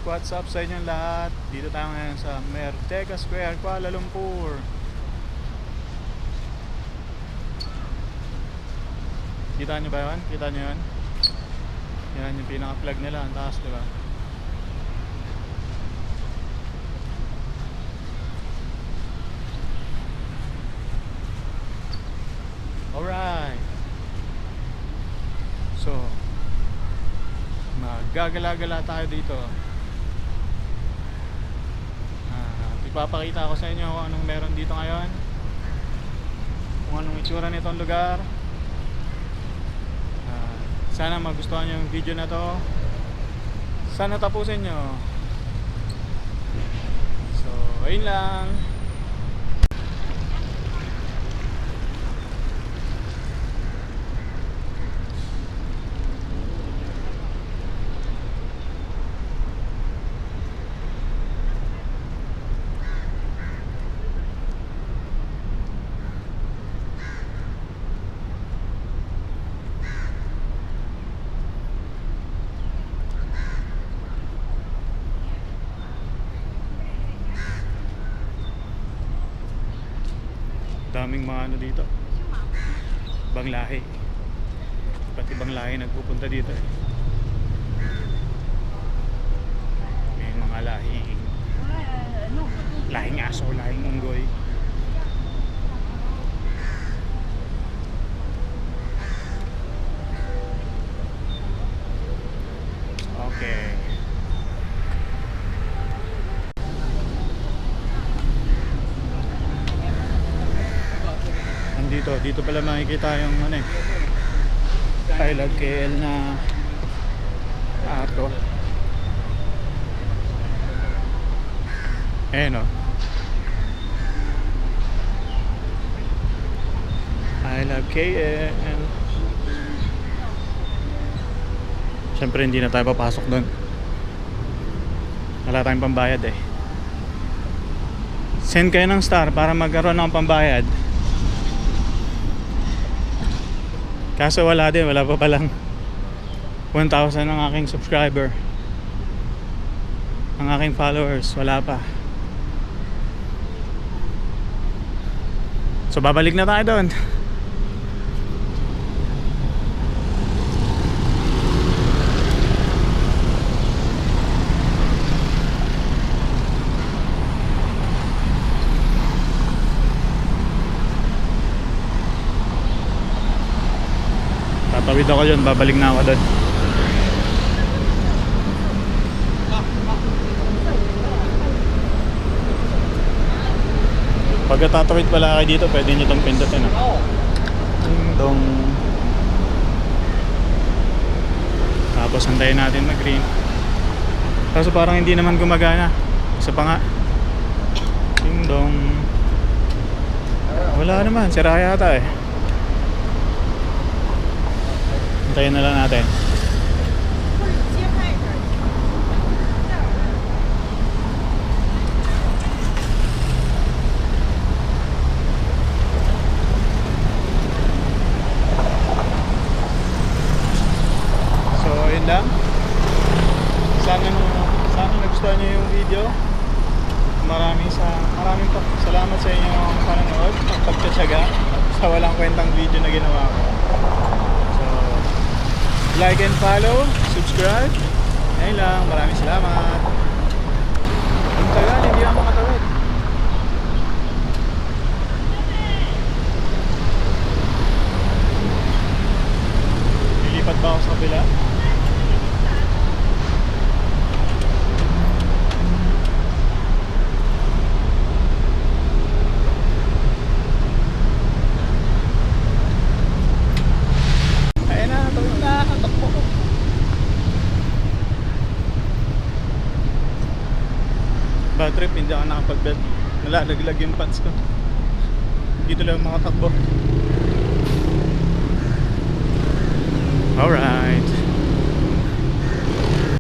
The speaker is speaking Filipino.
What's up sa inyong lahat? Dito tayo ngayon sa Merdeka Square, Kuala Lumpur. Kita nyo ba yun? Kita nyo yun? Yan yung pinaka-flag nila, ang taas, diba? Alright. So, maggagala-gala tayo dito. Ipapakita ko sa inyo kung anong meron dito ngayon, kung anong itsura nitong lugar. Sana magustuhan nyo yung video na to. Sana tapusin nyo. So, ayun lang. Daming mga ano dito, ibang lahi, iba't ibang lahi nagpupunta dito eh. May mga lahing aso, lahing unggoy. Okay. Dito pala makikita yung ano eh, I Love KL na ato. Ayan o, I Love KL. Siyempre hindi na tayo papasok doon, wala tayong pambayad eh. Send kayo ng star para magkaroon ng pambayad. Kaso wala din, wala pa palang 1,000 ang aking subscriber. Ang aking followers, wala pa. So babalik na tayo doon. Tatawid ako dyan, babalik na ako doon. Pagka tatawid pala kayo dito, pwede nyo itong pindutin. Dong. Tapos hantayin natin mag-green. Kaso parang hindi naman gumagana. Isa pa nga. Ding dong. Wala naman, sira yata eh. Hintayin na lang natin. So ayun lang. Sana nagustuhan nyo yung video. Maraming salamat sa inyong panonood at pagtsatsaga sa walang kwentang video na ginawa ko. Like and follow, subscribe. Ayun lang, maraming salamat. Ang tagal, hindi ako makatawid. Lilipat ba ako sa kabila? Bad trip, hindi ako nakapag-bed. Nalalaglag yung pants ko. Dito lang makatakbo. Alright.